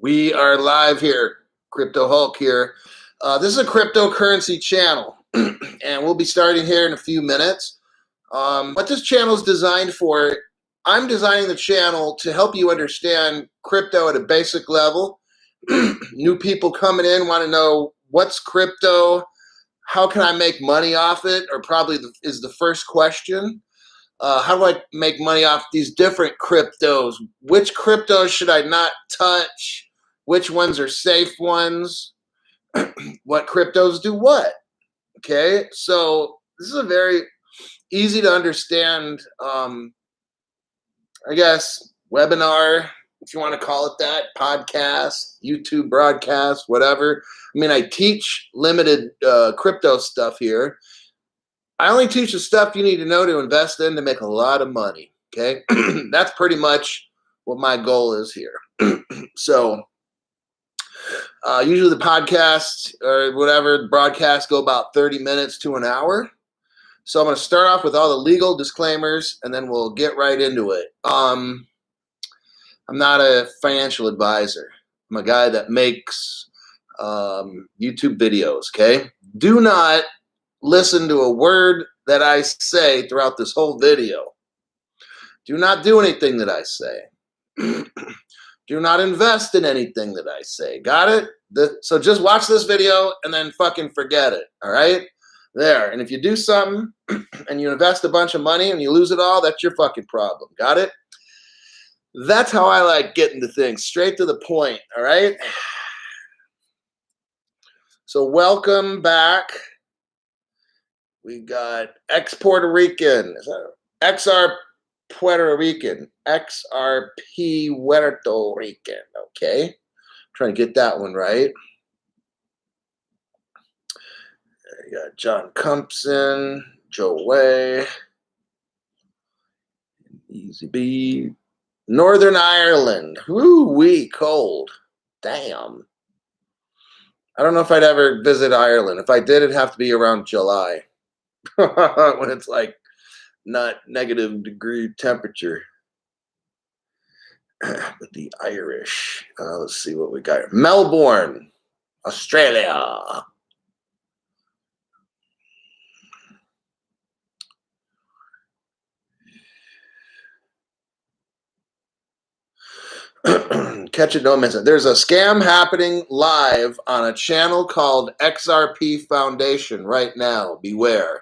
We are live here. Crypto Hulk here. This is a cryptocurrency channel, and we'll be starting here in a few minutes. What this channel is designed for, I'm designing the channel to help you understand crypto at a basic level. New people coming in want to know what's crypto, how can I make money off it, or probably is the first question. How do I make money off these different cryptos? Which cryptos should I not touch? Which ones are safe ones? What cryptos do what? Okay, so this is a very easy to understand, I guess, webinar, if you want to call it that, podcast, YouTube broadcast, whatever. I mean, I teach limited crypto stuff here. I only teach the stuff you need to know to invest in to make a lot of money, okay? That's pretty much what my goal is here. So usually the podcasts or whatever, the broadcasts go about 30 minutes to an hour. So I'm going to start off with all the legal disclaimers, and then we'll get right into it. I'm not a financial advisor. I'm a guy that makes YouTube videos, okay? Do not listen to a word that I say throughout this whole video. Do not do anything that I say. Do not invest in anything that I say. Got it? So just watch this video and then fucking forget it, all right? There. And if you do something and you invest a bunch of money and you lose it all, that's your fucking problem. Got it? That's how I like getting to things. Straight to the point, all right? So welcome back. We got Puerto Rican. Is that XR Puerto Rican? XRP Puerto Rican. Okay. Trying to get that one right. You got John Compson, Joe Way, Easy B. Northern Ireland. Woo-wee, cold. Damn. I don't know if I'd ever visit Ireland. If I did, it'd have to be around July. When it's like not negative degree temperature. But the Irish, let's see what we got. Melbourne, Australia. Catch it, don't miss it. There's a scam happening live on a channel called XRP Foundation right now. Beware.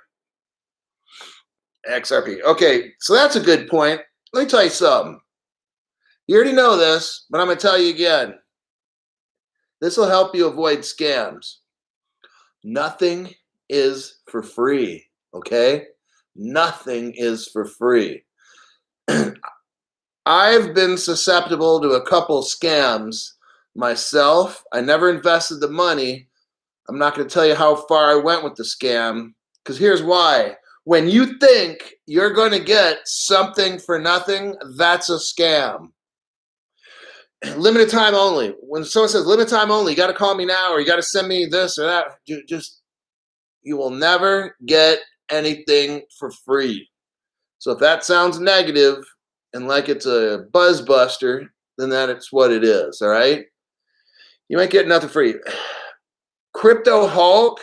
XRP. Okay, so that's a good point. Let me tell you something. You already know this, but I'm going to tell you again. This will help you avoid scams. Nothing is for free, okay? Nothing is for free. I've been susceptible to a couple scams myself. I never invested the money. I'm not going to tell you how far I went with the scam, because here's why. When you think you're going to get something for nothing, that's a scam. Limited time only. When someone says limited time only, you got to call me now or you got to send me this or that. You will never get anything for free. So if that sounds negative and like it's a buzz buster, then that's what it is, all right? You might get nothing free. Crypto Hulk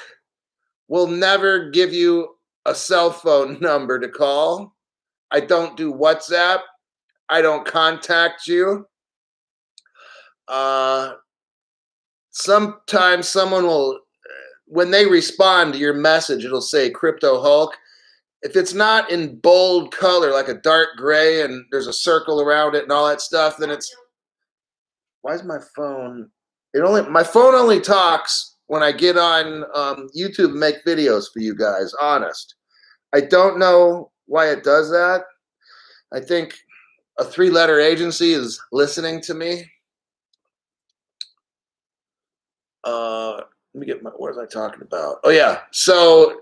will never give you a cell phone number to call. I don't do WhatsApp. I don't contact you. Sometimes someone will, when they respond to your message, it'll say Crypto Hulk. If it's not in bold color, like a dark gray, and there's a circle around it and all that stuff, then it's, why is my phone, my phone only talks when I get on YouTube and make videos for you guys, honest. I don't know why it does that. I think a 3-letter agency is listening to me. Let me get what was I talking about? Oh, yeah. So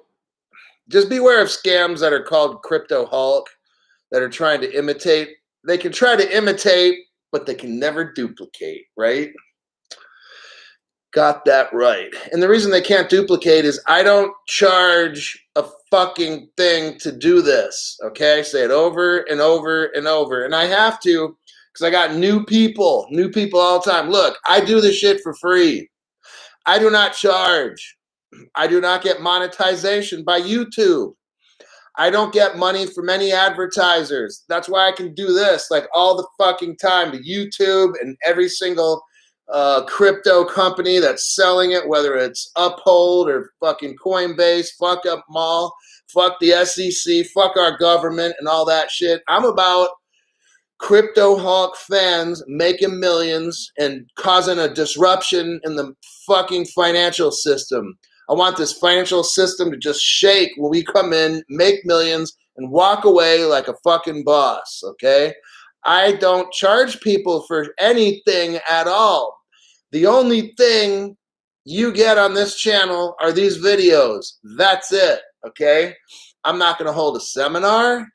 just beware of scams that are called Crypto Hulk that are trying to imitate. They can try to imitate, but they can never duplicate, right? Got that right. And the reason they can't duplicate is I don't charge a fucking thing to do this, okay? I say it over and over and over. And I have to, because I got new people all the time. Look, I do this shit for free. I do not charge. I do not get monetization by YouTube. I don't get money from any advertisers. That's why I can do this like all the fucking time to YouTube and every single crypto company that's selling it, whether it's Uphold or fucking Coinbase, fuck up Mall, fuck the SEC, fuck our government and all that shit. I'm about crypto hawk fans making millions and causing a disruption in the fucking financial system. I want this financial system to just shake when we come in, make millions, and walk away like a fucking boss, okay? I don't charge people for anything at all. The only thing you get on this channel are these videos. That's it, okay? I'm not going to hold a seminar.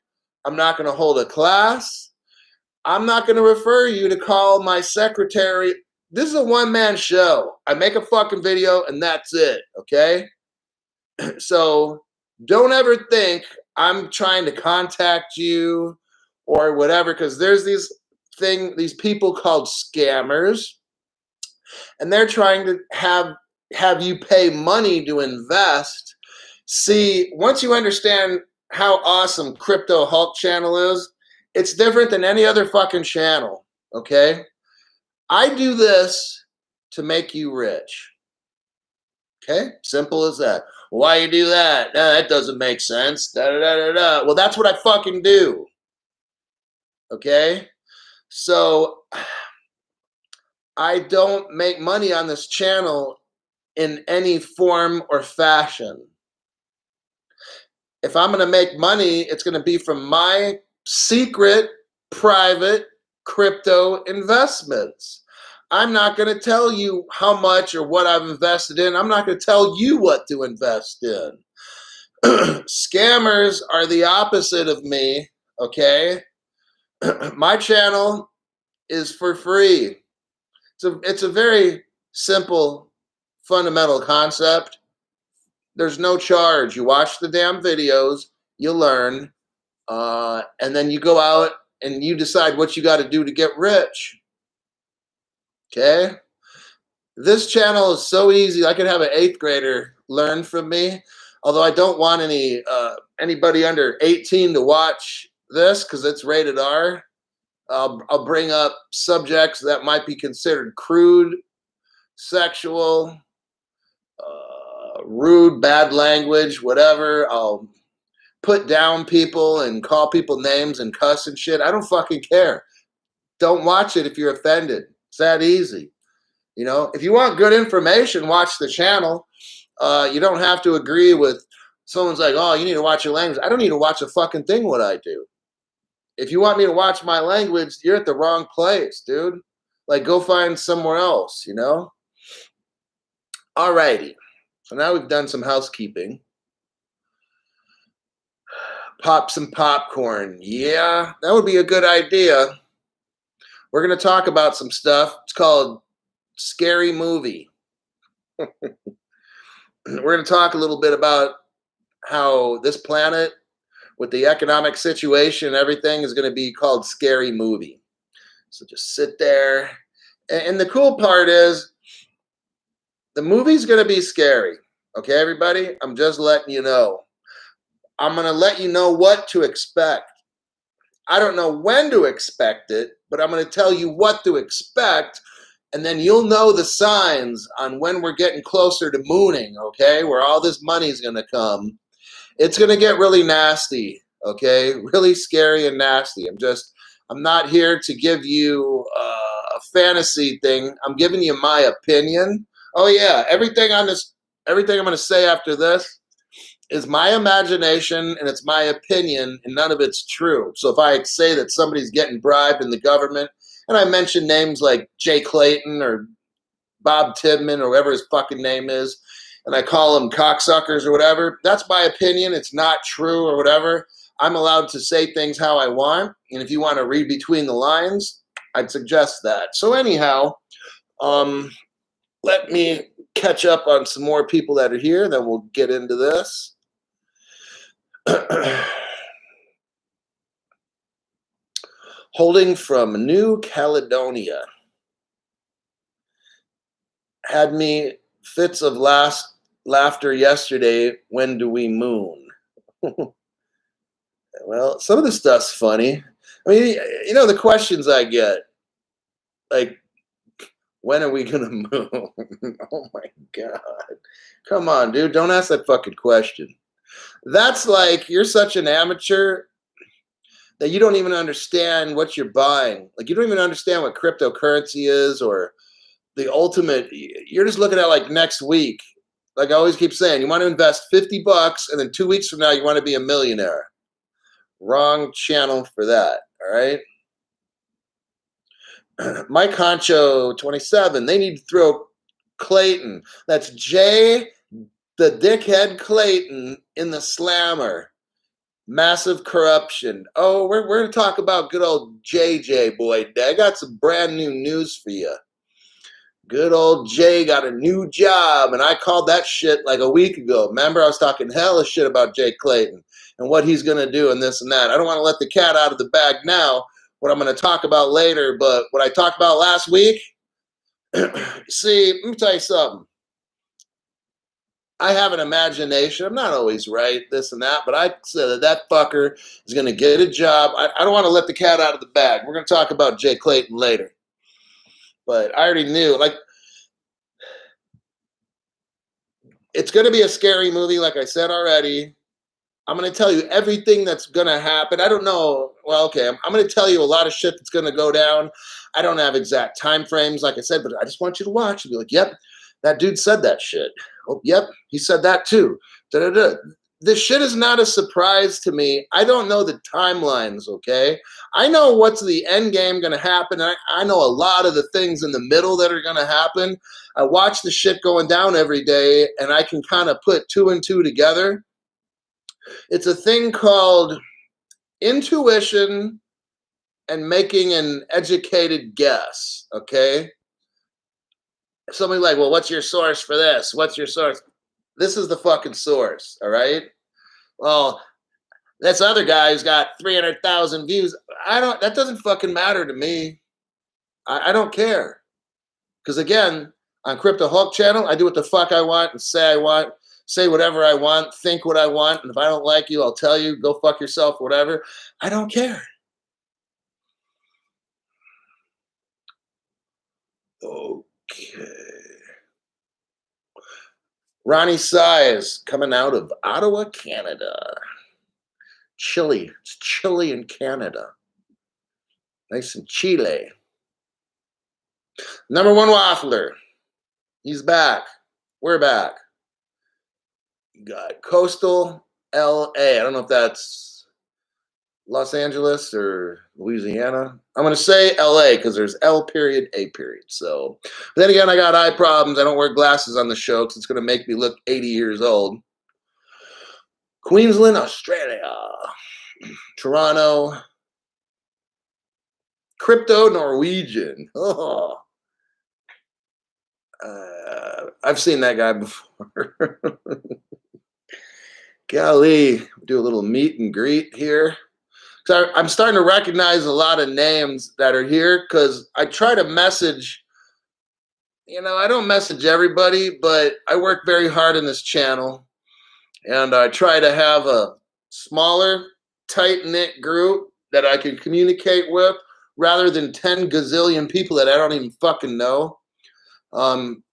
I'm not going to hold a class. I'm not going to refer you to call my secretary. This is a one-man show. I make a fucking video and that's it, okay? So don't ever think I'm trying to contact you or whatever, because there's these people called scammers, and they're trying to have you pay money to invest. See, once you understand how awesome Crypto Hulk channel is, it's different than any other fucking channel, okay? I do this to make you rich. Okay? Simple as that. Why you do that? That doesn't make sense. Da, da, da, da, da. Well, that's what I fucking do. Okay? So I don't make money on this channel in any form or fashion. If I'm going to make money, it's going to be from my secret, private crypto investments. I'm not going to tell you how much or what I've invested in. I'm not going to tell you what to invest in. Scammers are the opposite of me, okay? My channel is for free. It's a very simple, fundamental concept. There's no charge. You watch the damn videos, you learn, and then you go out and you decide what you got to do to get rich. Okay? This channel is so easy. I could have an 8th grader learn from me, although I don't want anybody under 18 to watch this because it's rated R. I'll bring up subjects that might be considered crude, sexual, rude, bad language, whatever. I'll put down people and call people names and cuss and shit. I don't fucking care. Don't watch it if you're offended. It's that easy. You know, if you want good information, watch the channel. You don't have to agree with someone's like, oh, you need to watch your language. I don't need to watch a fucking thing what I do. If you want me to watch my language, you're at the wrong place, dude. Like, go find somewhere else, you know? Alrighty. So now we've done some housekeeping. Pop some popcorn. Yeah, that would be a good idea. We're going to talk about some stuff. It's called Scary Movie. We're going to talk a little bit about how this planet, with the economic situation and everything, is going to be called Scary Movie. So just sit there. And the cool part is, the movie's going to be scary. Okay, everybody? I'm just letting you know. I'm going to let you know what to expect. I don't know when to expect it, but I'm going to tell you what to expect, and then you'll know the signs on when we're getting closer to mooning, okay, where all this money's going to come. It's going to get really nasty, okay, really scary and nasty. I'm not here to give you a fantasy thing. I'm giving you my opinion. Oh, yeah, everything I'm going to say after this is my imagination and it's my opinion, and none of it's true. So if I say that somebody's getting bribed in the government, and I mention names like Jay Clayton or Bob Tidman or whatever his fucking name is, and I call them cocksuckers or whatever, that's my opinion. It's not true or whatever. I'm allowed to say things how I want, and if you want to read between the lines, I'd suggest that. So anyhow, let me catch up on some more people that are here, then we'll get into this. Holding from New Caledonia. Had me fits of laughter yesterday. When do we moon? Well, some of the stuff's funny. I mean, you know, the questions I get, like, when are we gonna moon? Oh my God. Come on, dude. Don't ask that fucking question. That's like you're such an amateur that you don't even understand what you're buying. Like, you don't even understand what cryptocurrency is or the ultimate. You're just looking at like next week. Like I always keep saying, you want to invest $50 and then 2 weeks from now you want to be a millionaire. Wrong channel for that. All right. Mike Concho 27. They need to throw Clayton. That's Jay the dickhead Clayton in the slammer. Massive corruption. Oh, we're going to talk about good old JJ, boy. I got some brand new news for you. Good old Jay got a new job, and I called that shit like a week ago. Remember, I was talking hella shit about Jay Clayton and what he's going to do and this and that. I don't want to let the cat out of the bag now, what I'm going to talk about later, but what I talked about last week, see, let me tell you something. I have an imagination. I'm not always right, this and that, but I said that fucker is going to get a job. I don't want to let the cat out of the bag. We're going to talk about Jay Clayton later. But I already knew, like, it's going to be a scary movie, like I said already. I'm going to tell you everything that's going to happen. I don't know. Well, okay, I'm going to tell you a lot of shit that's going to go down. I don't have exact time frames, like I said, but I just want you to watch and be like, yep, that dude said that shit. Oh, yep, he said that too. Da-da-da. This shit is not a surprise to me. I don't know the timelines, okay? I know what's the end game going to happen. I know a lot of the things in the middle that are going to happen. I watch the shit going down every day, and I can kind of put 2 and 2 together. It's a thing called intuition and making an educated guess, okay? Somebody like, well, what's your source for this? What's your source? This is the fucking source, all right? Well, this other guy who's got 300,000 views, that doesn't fucking matter to me. I don't care. Because again, on Crypto Hulk channel, I do what the fuck I want and say whatever I want, think what I want, and if I don't like you, I'll tell you, go fuck yourself, whatever. I don't care. Okay. Ronnie Size coming out of Ottawa, Canada. Chilly. It's chilly in Canada. Nice and Chile. Number one waffler. He's back. We're back. You got Coastal LA. I don't know if that's Los Angeles or Louisiana. I'm going to say LA because there's L period, A period. So, but then again, I got eye problems. I don't wear glasses on the show because it's going to make me look 80 years old. Queensland, Australia. Toronto. Crypto Norwegian. Oh. I've seen that guy before. Golly, do a little meet and greet here. So I'm starting to recognize a lot of names that are here because I try to message. You know, I don't message everybody, but I work very hard in this channel. And I try to have a smaller, tight-knit group that I can communicate with rather than 10 gazillion people that I don't even fucking know.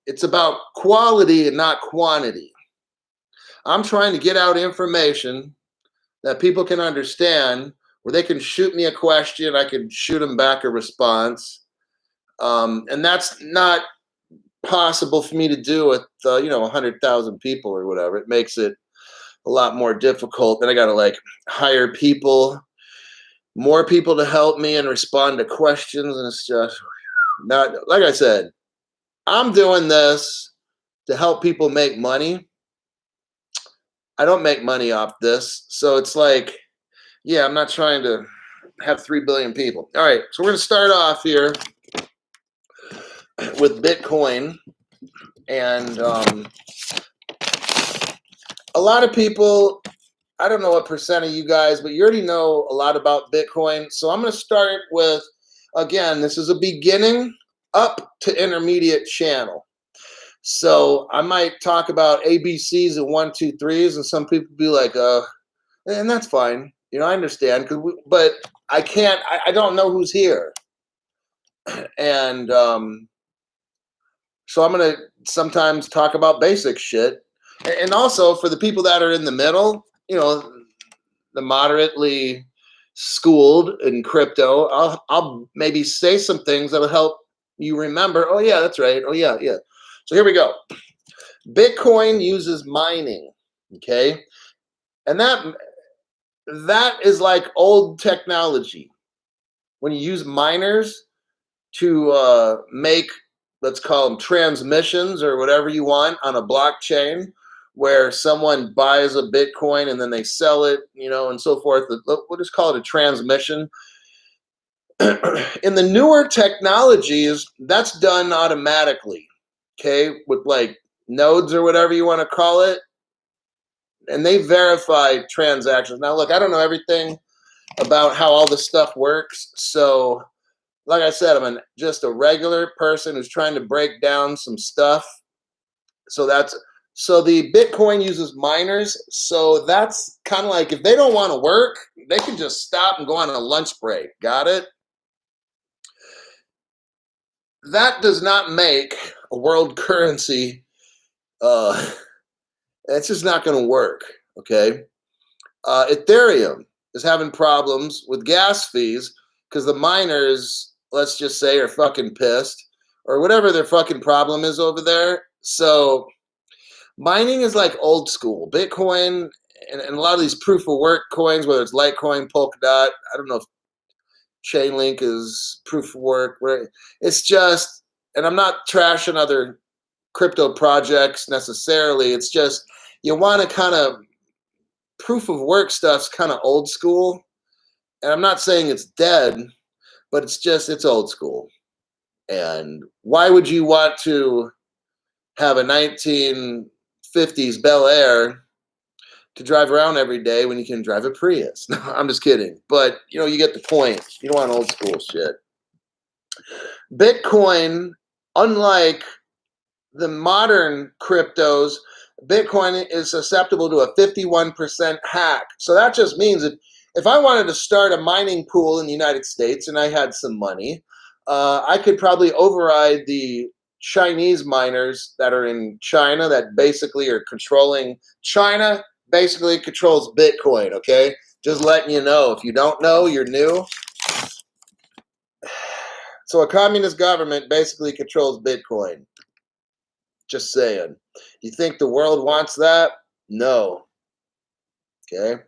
It's about quality and not quantity. I'm trying to get out information that people can understand, where they can shoot me a question, I can shoot them back a response. And that's not possible for me to do with, 100,000 people or whatever. It makes it a lot more difficult. Then I got to hire people, more people to help me and respond to questions. And it's just not, like I said, I'm doing this to help people make money. I don't make money off this. So it's like, yeah, I'm not trying to have 3 billion people. All right, so we're going to start off here with Bitcoin. And a lot of people, I don't know what percent of you guys, but you already know a lot about Bitcoin. So I'm going to start with, again, this is a beginning up to intermediate channel. So I might talk about ABCs and 1, 2, 3s, and some people be like, and that's fine. I understand, but I can't, I don't know who's here. And so I'm going to sometimes talk about basic shit. And also for the people that are in the middle, the moderately schooled in crypto, I'll maybe say some things that'll help you remember, oh yeah, that's right. Oh yeah, yeah. So here we go. Bitcoin uses mining, okay? And that is like old technology. When you use miners to make, let's call them transmissions or whatever you want on a blockchain, where someone buys a Bitcoin and then they sell it, and so forth. We'll just call it a transmission. In the newer technologies, that's done automatically, okay, with like nodes or whatever you want to call it, and they verify transactions. Now, look, I don't know everything about how all this stuff works, so like I said, I'm just a regular person who's trying to break down some stuff. So the Bitcoin uses miners. So that's kind of like if they don't want to work, they can just stop and go on a lunch break. Got it? That does not make a world currency. It's just not going to work. Okay. Ethereum is having problems with gas fees because the miners, let's just say, are fucking pissed or whatever their fucking problem is over there. So mining is like old school. Bitcoin and a lot of these proof of work coins, whether it's Litecoin, Polkadot, I don't know if Chainlink is proof of work. It's just, and I'm not trashing other crypto projects necessarily. It's just you want to kind of proof of work stuff's kind of old school. And I'm not saying it's dead, but it's old school. And why would you want to have a 1950s Bel Air to drive around every day when you can drive a Prius? No, I'm just kidding. But, you get the point. You don't want old school shit. Bitcoin, unlike the modern cryptos, Bitcoin is susceptible to a 51% hack. So that just means if I wanted to start a mining pool in the United States and I had some money, I could probably override the Chinese miners that are in China that basically are controlling. China basically controls Bitcoin, okay? Just letting you know. If you don't know, you're new. So a communist government basically controls Bitcoin. Just saying. You think the world wants that? No. Okay.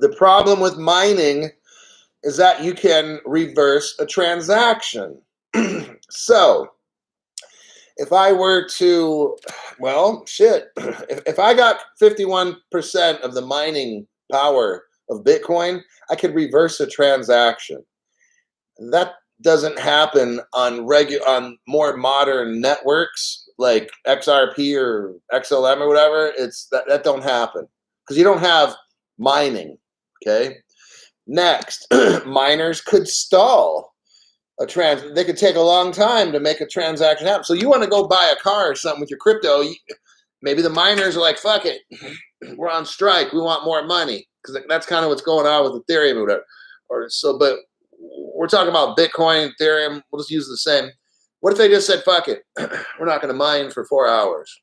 The problem with mining is that you can reverse a transaction. So if I were to, well, shit, if I got 51% of the mining power of Bitcoin, I could reverse a transaction. That doesn't happen on more modern networks like XRP or XLM or whatever. That don't happen because you don't have mining. Okay. Next, miners could stall they could take a long time to make a transaction happen. So you want to go buy a car or something with your crypto, maybe the miners are like, fuck it, we're on strike, we want more money, because that's kind of what's going on with Ethereum or whatever. But we're talking about Bitcoin, Ethereum, we'll just use the same. What if they just said, fuck it, we're not going to mine for 4 hours?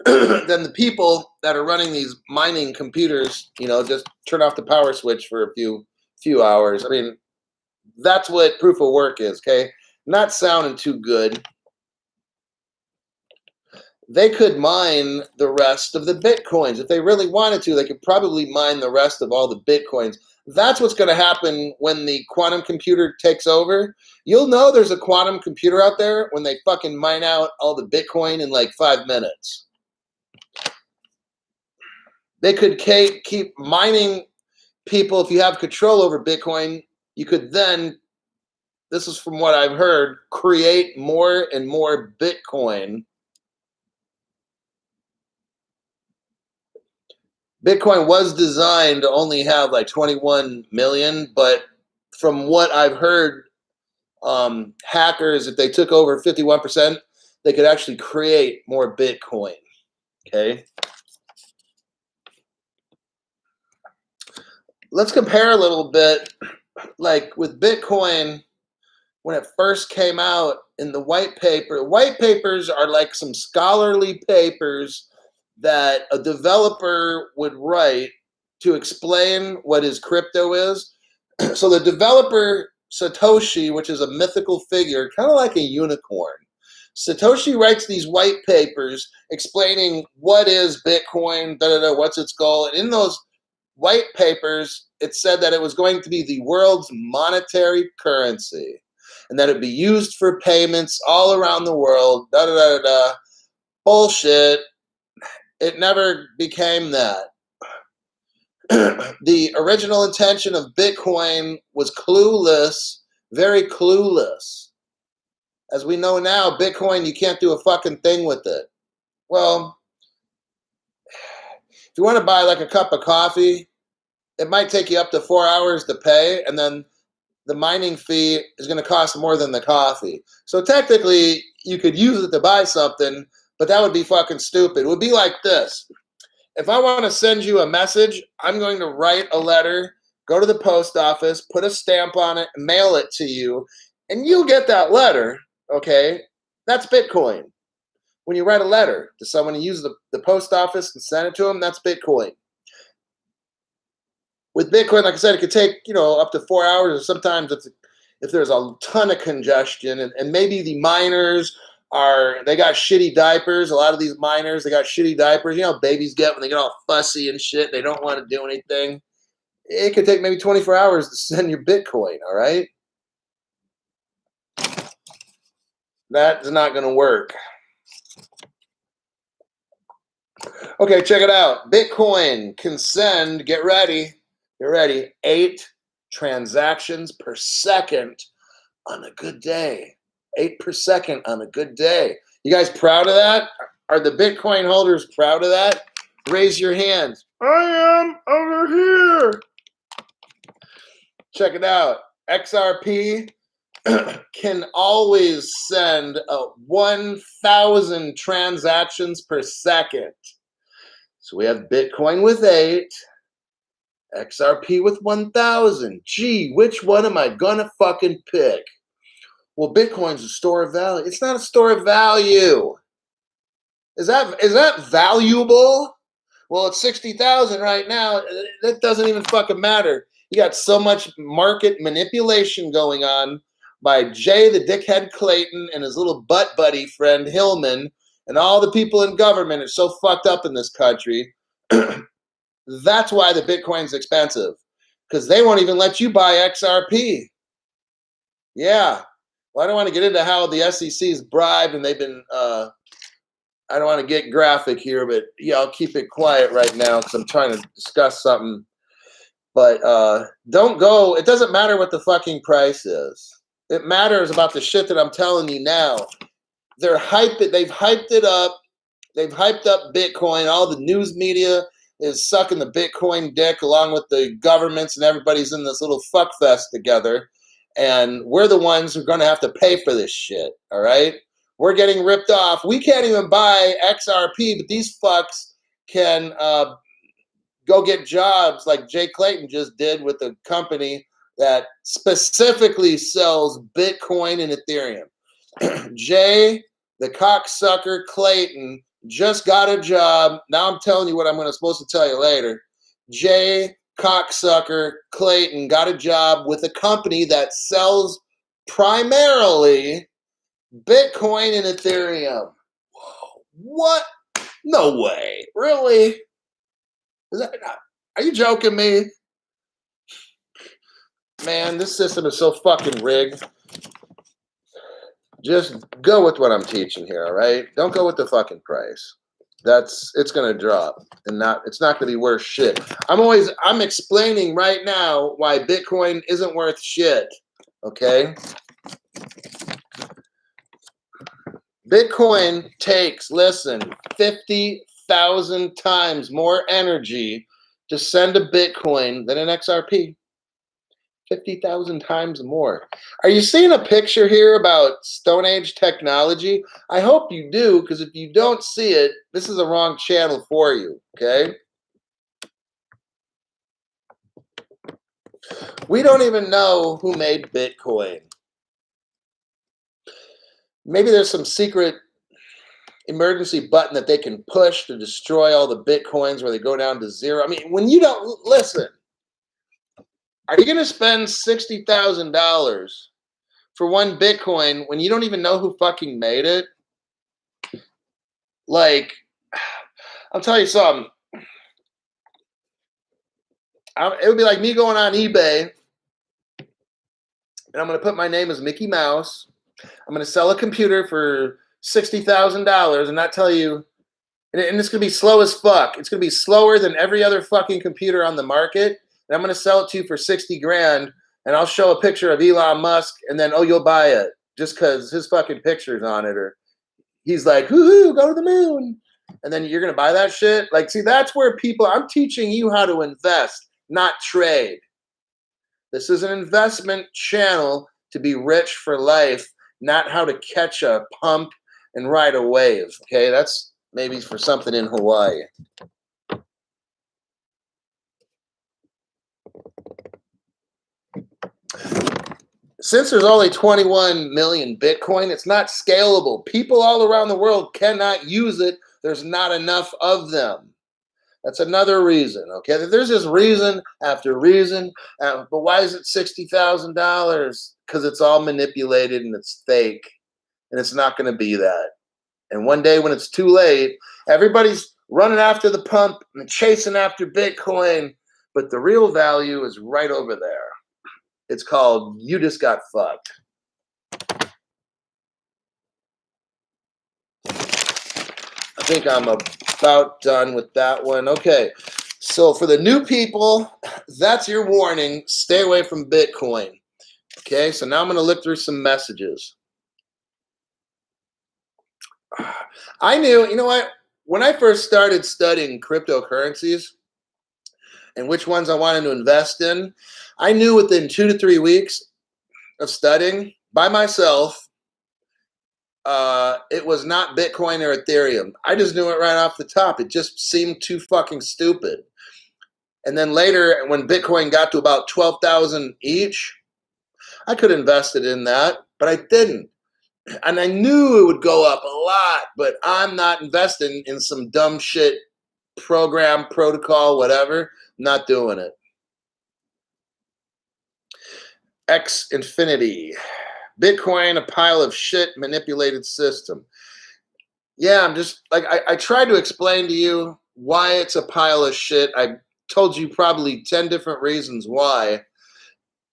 Then the people that are running these mining computers, just turn off the power switch for a few hours. I mean, that's what proof of work is, okay? Not sounding too good. They could mine the rest of the Bitcoins. If they really wanted to, they could probably mine the rest of all the Bitcoins. That's what's going to happen when the quantum computer takes over. You'll know there's a quantum computer out there when they fucking mine out all the Bitcoin in like 5 minutes. They could keep mining people. If you have control over Bitcoin, you could then, this is from what I've heard, create more and more Bitcoin Bitcoin was designed to only have like 21 million, but from what I've heard, hackers, if they took over 51%, they could actually create more Bitcoin. Okay. Let's compare a little bit. Like with Bitcoin, when it first came out in the white papers are like some scholarly papers that a developer would write to explain what his crypto is. So the developer, Satoshi, which is a mythical figure, kind of like a unicorn, Satoshi writes these white papers explaining what is Bitcoin, what's its goal. And in those white papers, it said that it was going to be the world's monetary currency and that it'd be used for payments all around the world. Bullshit. It never became that. The original intention of Bitcoin was clueless, very clueless. As we know now, Bitcoin, you can't do a fucking thing with it. Well, if you want to buy like a cup of coffee, it might take you up to 4 hours to pay, and then the mining fee is going to cost more than the coffee. So technically, you could use it to buy something, but that would be fucking stupid. It would be like this. If I want to send you a message, I'm going to write a letter, go to the post office, put a stamp on it, mail it to you, and you'll get that letter, okay? That's Bitcoin. When you write a letter to someone and use the post office and send it to them, that's Bitcoin. With Bitcoin, like I said, it could take, up to 4 hours, or sometimes if there's a ton of congestion, and maybe the miners they got shitty diapers. A lot of these miners, they got shitty diapers. You know how babies get when they get all fussy and shit. They don't want to do anything. It could take maybe 24 hours to send your Bitcoin, all right? That's not going to work. Okay, check it out. Bitcoin can send, get ready, 8 transactions per second on a good day. 8 per second on a good day. You guys proud of that? Are the Bitcoin holders proud of that? Raise your hands. I am over here. Check it out. XRP can always send 1,000 transactions per second. So we have Bitcoin with 8, XRP with 1,000. Gee, which one am I gonna fucking pick? Well, Bitcoin's a store of value. It's not a store of value. Is that valuable? Well, it's 60,000 right now. That doesn't even fucking matter. You got so much market manipulation going on by Jay the Dickhead Clayton and his little butt buddy friend Hillman, and all the people in government are so fucked up in this country. That's why the Bitcoin's expensive, because they won't even let you buy XRP. Yeah. Well, I don't want to get into how the SEC's bribed and they've been, I don't want to get graphic here, but yeah, I'll keep it quiet right now because I'm trying to discuss something. But don't go, it doesn't matter what the fucking price is. It matters about the shit that I'm telling you now. They've hyped it up. They've hyped up Bitcoin. All the news media is sucking the Bitcoin dick along with the governments, and everybody's in this little fuck fest together. And we're the ones who are going to have to pay for this shit, all right? We're getting ripped off. We can't even buy XRP, but these fucks can go get jobs like Jay Clayton just did with a company that specifically sells Bitcoin and Ethereum. Jay, the cocksucker Clayton, just got a job. Now I'm telling you what I'm supposed to tell you later. Jay cocksucker Clayton got a job with a company that sells primarily Bitcoin and Ethereum. Whoa, what? No way. Really? Are you joking me? Man, this system is so fucking rigged. Just go with what I'm teaching here, all right? Don't go with the fucking price. It's gonna drop, and it's not gonna be worth shit. I'm explaining right now why Bitcoin isn't worth shit. Okay? Bitcoin takes, listen, 50,000 times more energy to send a Bitcoin than an XRP. 50,000 times more. Are you seeing a picture here about Stone Age technology? I hope you do, because if you don't see it, this is the wrong channel for you, okay? We don't even know who made Bitcoin. Maybe there's some secret emergency button that they can push to destroy all the Bitcoins where they go down to zero. I mean, when you don't, listen, are you going to spend $60,000 for one Bitcoin when you don't even know who fucking made it? Like, I'll tell you something. It would be like me going on eBay and I'm going to put my name as Mickey Mouse. I'm going to sell a computer for $60,000 and not tell you, and it's going to be slow as fuck. It's going to be slower than every other fucking computer on the market. And I'm going to sell it to you for 60 grand. And I'll show a picture of Elon Musk and then, oh, you'll buy it just because his fucking picture's on it. Or he's like, woohoo, go to the moon. And then you're going to buy that shit. Like, see, that's where people, I'm teaching you how to invest, not trade. This is an investment channel to be rich for life, not how to catch a pump and ride a wave. Okay, that's maybe for something in Hawaii. Since there's only 21 million Bitcoin, it's not scalable. People all around the world cannot use it. There's not enough of them. That's another reason, okay? There's just reason after reason. But why is it $60,000? Because it's all manipulated and it's fake. And it's not going to be that. And one day when it's too late, everybody's running after the pump and chasing after Bitcoin. But the real value is right over there. It's called You Just Got Fucked. I think I'm about done with that one. Okay, so for the new people, that's your warning. Stay away from Bitcoin. Okay, so now I'm going to look through some messages. I knew, you know what? When I first started studying cryptocurrencies and which ones I wanted to invest in, I knew within 2 to 3 weeks of studying by myself, it was not Bitcoin or Ethereum. I just knew it right off the top. It just seemed too fucking stupid. And then later, when Bitcoin got to about 12,000 each, I could have invested in that, but I didn't. And I knew it would go up a lot, but I'm not investing in some dumb shit program, protocol, whatever. I'm not doing it. X Infinity. Bitcoin, a pile of shit, manipulated system. Yeah, I'm just like, I tried to explain to you why it's a pile of shit. I told you probably 10 different reasons why.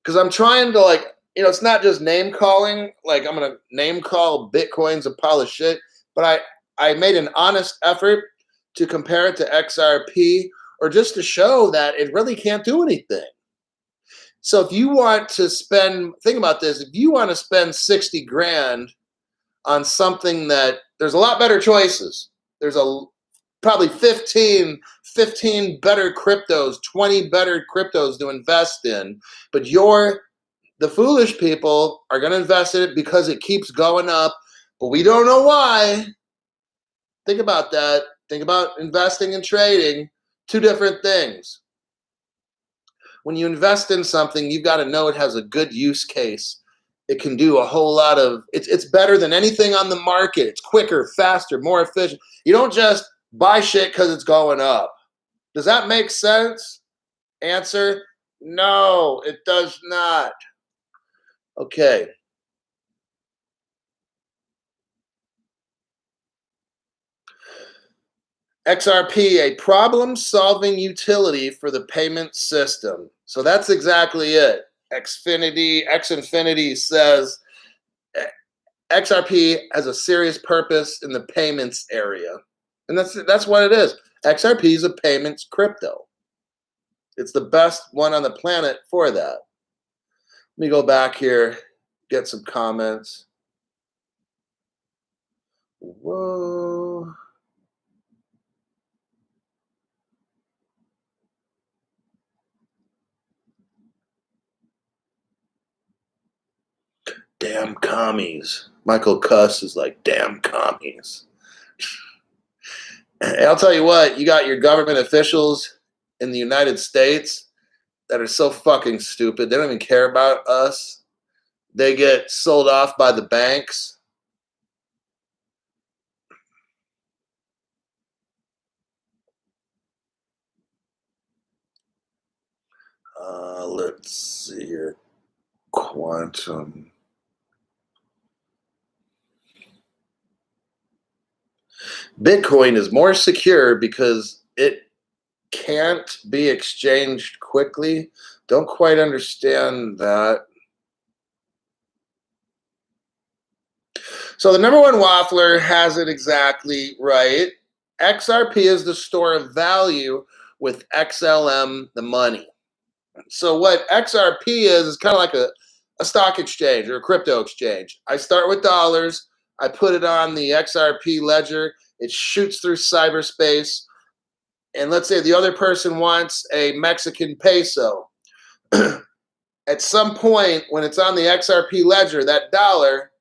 Because I'm trying to, like, you know, it's not just name calling. Like, I'm going to name call Bitcoin's a pile of shit. But I made an honest effort to compare it to XRP or just to show that it really can't do anything. So if you want to spend, think about this, if you want to spend 60 grand on something that there's a lot better choices. There's probably 15 better cryptos, 20 better cryptos to invest in. But the foolish people are going to invest in it because it keeps going up, but we don't know why. Think about that. Think about investing and trading, two different things. When you invest in something, you've got to know it has a good use case. It can do a whole lot of, it's better than anything on the market. It's quicker, faster, more efficient. You don't just buy shit because it's going up. Does that make sense? Answer, no, it does not. Okay. XRP, a problem-solving utility for the payment system. So that's exactly it. Xfinity says XRP has a serious purpose in the payments area. And that's what it is. XRP is a payments crypto. It's the best one on the planet for that. Let me go back here, get some comments. Whoa. Damn commies. Michael Cuss is like, damn commies. And I'll tell you what, you got your government officials in the United States that are so fucking stupid. They don't even care about us. They get sold off by the banks. Let's see here. Quantum. Bitcoin is more secure because it can't be exchanged quickly. Don't quite understand that. So the number one waffler has it exactly right. XRP is the store of value with XLM, the money. So what XRP is kind of like a stock exchange or a crypto exchange. I start with dollars. I put it on the XRP ledger. It shoots through cyberspace. And let's say the other person wants a Mexican peso. At some point, when it's on the XRP ledger, that dollar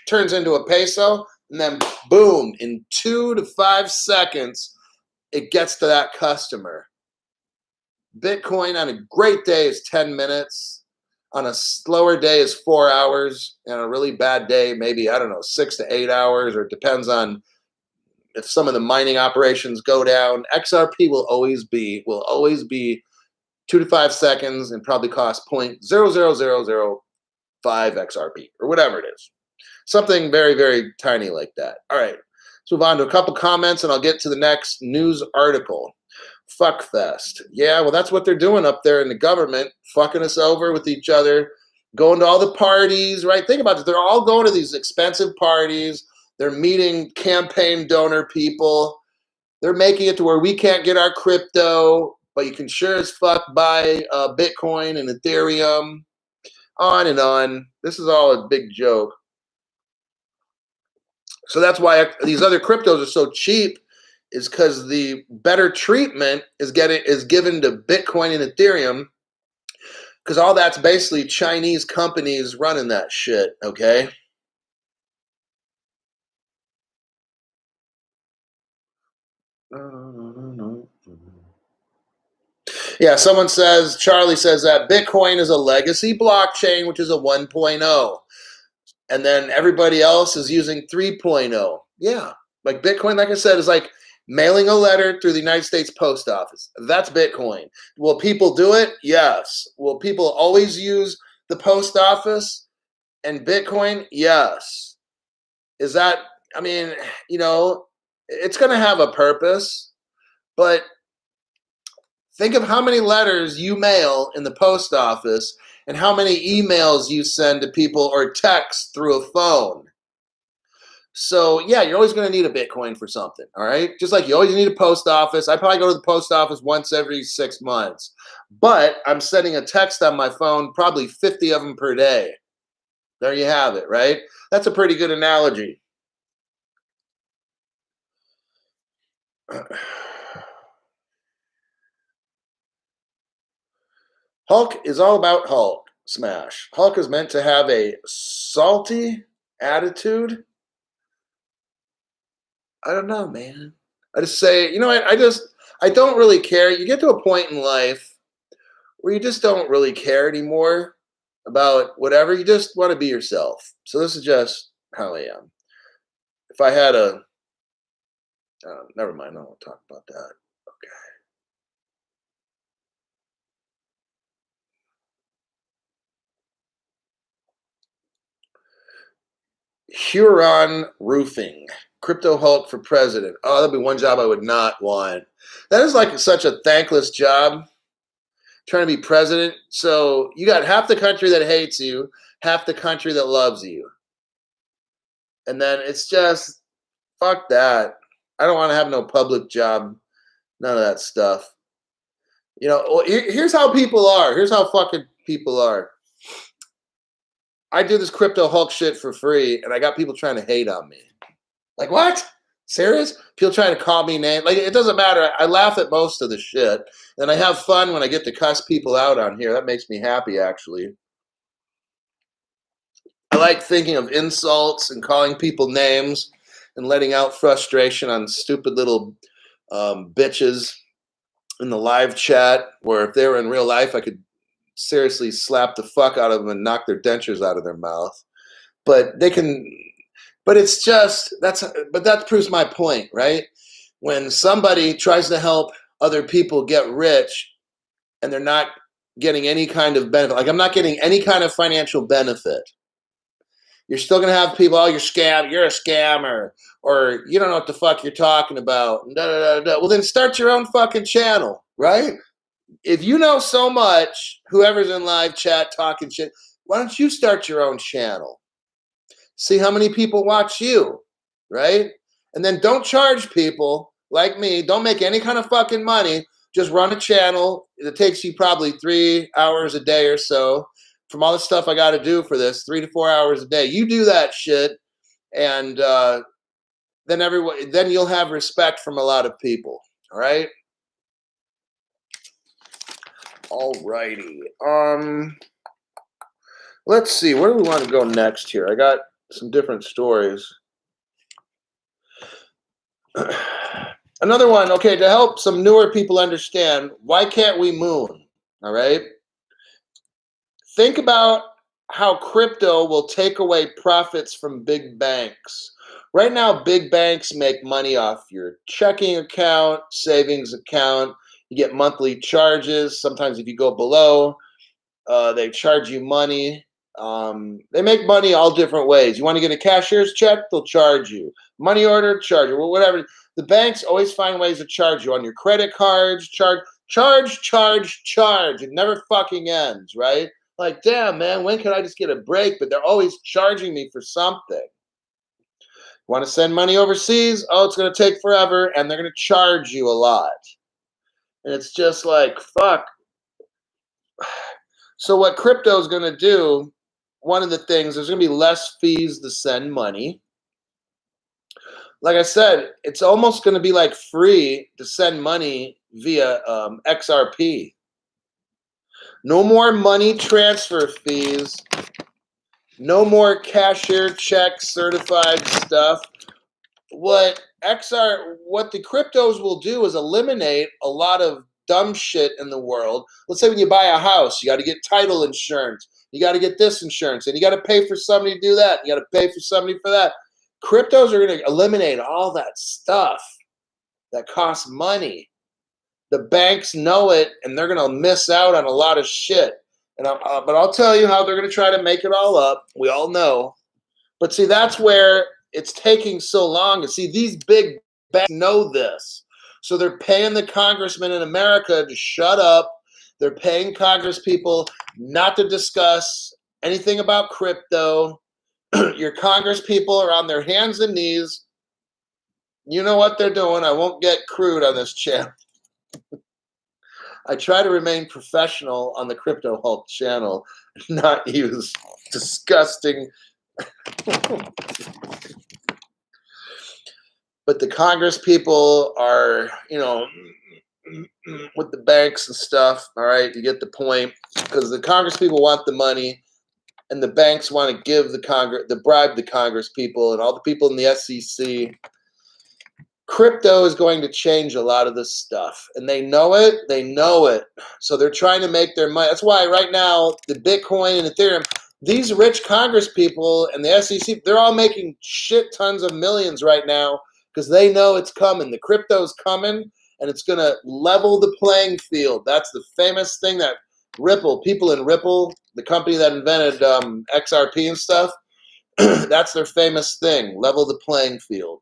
turns into a peso, and then boom, in 2 to 5 seconds, it gets to that customer. Bitcoin on a great day is 10 minutes. On a slower day is 4 hours. And a really bad day, maybe, 6 to 8 hours, or it depends on if some of the mining operations go down. XRP will always be 2 to 5 seconds and probably cost 0.00005 XRP or whatever it is. Something very, very tiny like that. All right, let's move on to a couple comments and I'll get to the next news article. Fuckfest. Yeah, well, that's what they're doing up there in the government, fucking us over with each other, going to all the parties, right? Think about it. They're all going to these expensive parties. They're meeting campaign donor people. They're making it to where we can't get our crypto, but you can sure as fuck buy Bitcoin and Ethereum, on and on. This is all a big joke. So that's why these other cryptos are so cheap, is because the better treatment is given to Bitcoin and Ethereum, because all that's basically Chinese companies running that shit, okay? Yeah, Charlie says that Bitcoin is a legacy blockchain, which is a 1.0. And then everybody else is using 3.0. Yeah, like Bitcoin, like I said, is like mailing a letter through the United States Post Office. That's Bitcoin. Will people do it? Yes. Will people always use the post office and Bitcoin? Yes. Is that, it's going to have a purpose, but think of how many letters you mail in the post office and how many emails you send to people or text through a phone. So, yeah, you're always going to need a Bitcoin for something, all right? Just like you always need a post office. I probably go to the post office once every 6 months. But I'm sending a text on my phone, probably 50 of them per day. There you have it, right? That's a pretty good analogy. Hulk is all about Hulk smash. Hulk is meant to have a salty attitude. I don't know, man. I just say, I don't really care. You get to a point in life where you just don't really care anymore about whatever. You just want to be yourself. So this is just how I am. If I had never mind, I don't want to talk about that. Okay. Huron Roofing. Crypto Hulk for president. Oh, that'd be one job I would not want. That is like such a thankless job, trying to be president. So you got half the country that hates you, half the country that loves you. And then it's just, fuck that. I don't want to have no public job, none of that stuff. Here's how people are. Here's how fucking people are. I do this crypto Hulk shit for free, and I got people trying to hate on me. Like, what? Serious? People trying to call me names. Like, it doesn't matter. I laugh at most of the shit, and I have fun when I get to cuss people out on here. That makes me happy, actually. I like thinking of insults and calling people names and letting out frustration on stupid little bitches in the live chat, where if they were in real life, I could seriously slap the fuck out of them and knock their dentures out of their mouth. But they can, but it's just, but that proves my point, right? When somebody tries to help other people get rich and they're not getting any kind of benefit, like I'm not getting any kind of financial benefit, you're still going to have people, oh, you're a scammer, or you don't know what the fuck you're talking about. Da, da, da, da. Well, then start your own fucking channel, right? If you know so much, whoever's in live chat talking shit, why don't you start your own channel? See how many people watch you, right? And then don't charge people like me. Don't make any kind of fucking money. Just run a channel. It takes you probably 3 hours a day or so. From all the stuff I got to do for this, 3 to 4 hours a day. You do that shit, and then you'll have respect from a lot of people. All right. All righty. Let's see. Where do we want to go next here? I got some different stories. Another one. Okay, to help some newer people understand, why can't we moon? All right. Think about how crypto will take away profits from big banks. Right now, big banks make money off your checking account, savings account. You get monthly charges. Sometimes if you go below, they charge you money. They make money all different ways. You want to get a cashier's check, they'll charge you. Money order, charge you. Well, whatever. The banks always find ways to charge you on your credit cards. Charge. It never fucking ends, right? Like, damn, man, when can I just get a break? But they're always charging me for something. Want to send money overseas? Oh, it's going to take forever, and they're going to charge you a lot. And it's just like, fuck. So what crypto is going to do, one of the things, there's going to be less fees to send money. Like I said, it's almost going to be like free to send money via XRP. No more money transfer fees. No more cashier check certified stuff. What the cryptos will do is eliminate a lot of dumb shit in the world. Let's say when you buy a house, you got to get title insurance. You got to get this insurance, and you got to pay for somebody to do that. You got to pay for somebody for that. Cryptos are going to eliminate all that stuff that costs money. The banks know it, and they're going to miss out on a lot of shit. But I'll tell you how they're going to try to make it all up. We all know. But see, that's where it's taking so long. And see, these big banks know this. So they're paying the congressmen in America to shut up. They're paying Congress people not to discuss anything about crypto. Your Congress people are on their hands and knees. You know what they're doing. I won't get crude on this channel. I try to remain professional on the Crypto Hulk channel, not use disgusting. But the Congress people are, with the banks and stuff, all right, you get the point. Because the Congress people want the money, and the banks want to give bribe the Congress people and all the people in the SEC. Crypto is going to change a lot of this stuff, and they know it. So they're trying to make their money. That's why right now the Bitcoin and Ethereum, these rich Congress people and the SEC, they're all making shit tons of millions right now because they know it's coming. The crypto's coming, and it's going to level the playing field. That's the famous thing that people in Ripple, the company that invented XRP and stuff, that's their famous thing, level the playing field.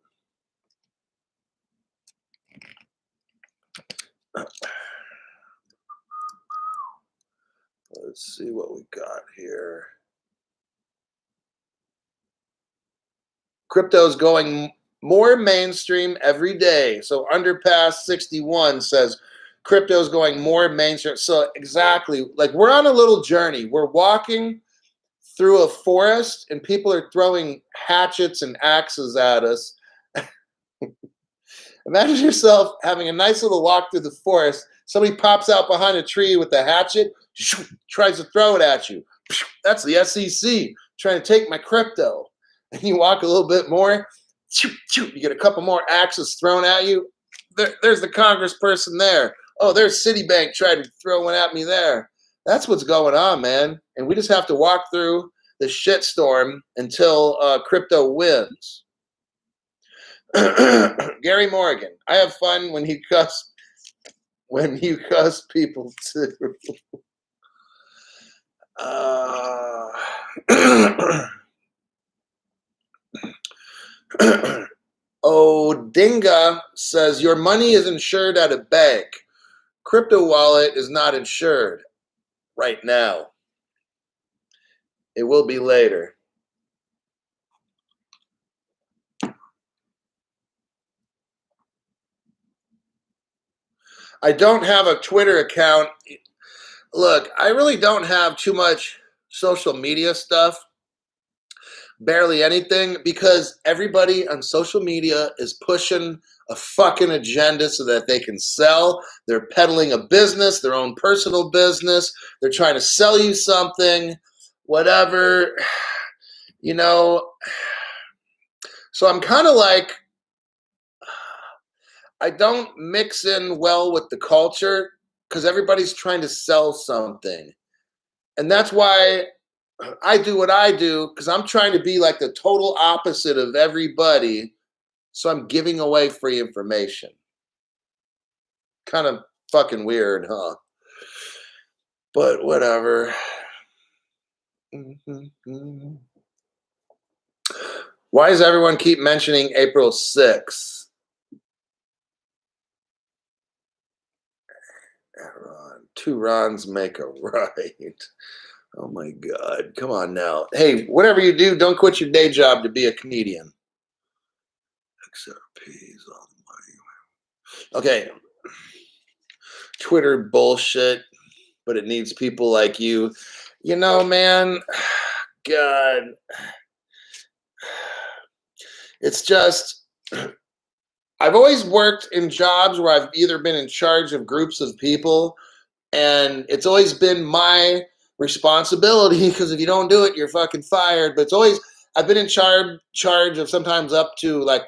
Let's see what we got here. Crypto's going more mainstream every day. So Underpass 61 says crypto's going more mainstream. So exactly, like we're on a little journey. We're walking through a forest and people are throwing hatchets and axes at us. Imagine yourself having a nice little walk through the forest. Somebody pops out behind a tree with a hatchet, tries to throw it at you. That's the SEC. trying to take my crypto. And you walk a little bit more, you get a couple more axes thrown at you. There's the congressperson there. Oh, there's Citibank trying to throw one at me there. That's what's going on, man. And we just have to walk through the shitstorm until crypto wins. Gary Morgan, I have fun when you cuss people too. Odinga says your money is insured at a bank. Crypto wallet is not insured right now. It will be later. I don't have a Twitter account. Look, I really don't have too much social media stuff. Barely anything, because everybody on social media is pushing a fucking agenda so that they can sell. They're peddling a business, their own personal business. They're trying to sell you something, whatever, you know. So I'm kind of like, I don't mix in well with the culture because everybody's trying to sell something. And that's why I do what I do, because I'm trying to be like the total opposite of everybody. So I'm giving away free information. Kind of fucking weird, huh? But whatever. Why does everyone keep mentioning April 6th? Two Rons make a right. Oh my God. Come on now. Hey, whatever you do, don't quit your day job to be a comedian. XRP's all the money. Okay. Twitter bullshit, but it needs people like you. You know, man, God. It's just, I've always worked in jobs where I've either been in charge of groups of people, and it's always been my responsibility, because if you don't do it, you're fucking fired. But it's always, I've been in charge of sometimes up to like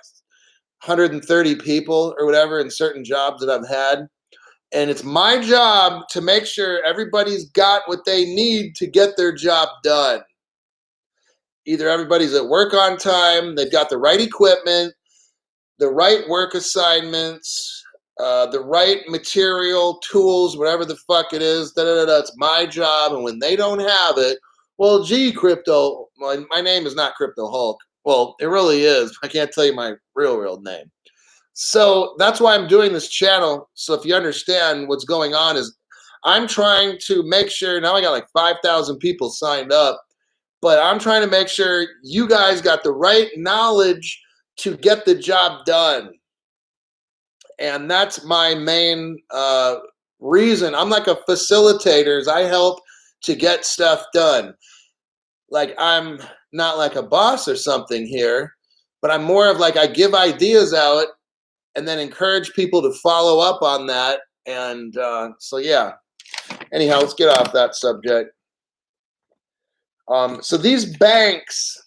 130 people or whatever in certain jobs that I've had. And it's my job to make sure everybody's got what they need to get their job done. Either everybody's at work on time, they've got the right equipment, the right work assignments, the right material, tools, whatever the fuck it is. It's my job. And when they don't have it, well, gee, Crypto, my name is not Crypto Hulk. Well, it really is. I can't tell you my real name. So that's why I'm doing this channel. So if you understand what's going on, is I'm trying to make sure, now I got like 5,000 people signed up, but I'm trying to make sure you guys got the right knowledge to get the job done. And that's my main reason. I'm like a facilitator. I help to get stuff done. Like, I'm not like a boss or something here, but I'm more of like, I give ideas out and then encourage people to follow up on that. And so, yeah. Anyhow, let's get off that subject. So these banks,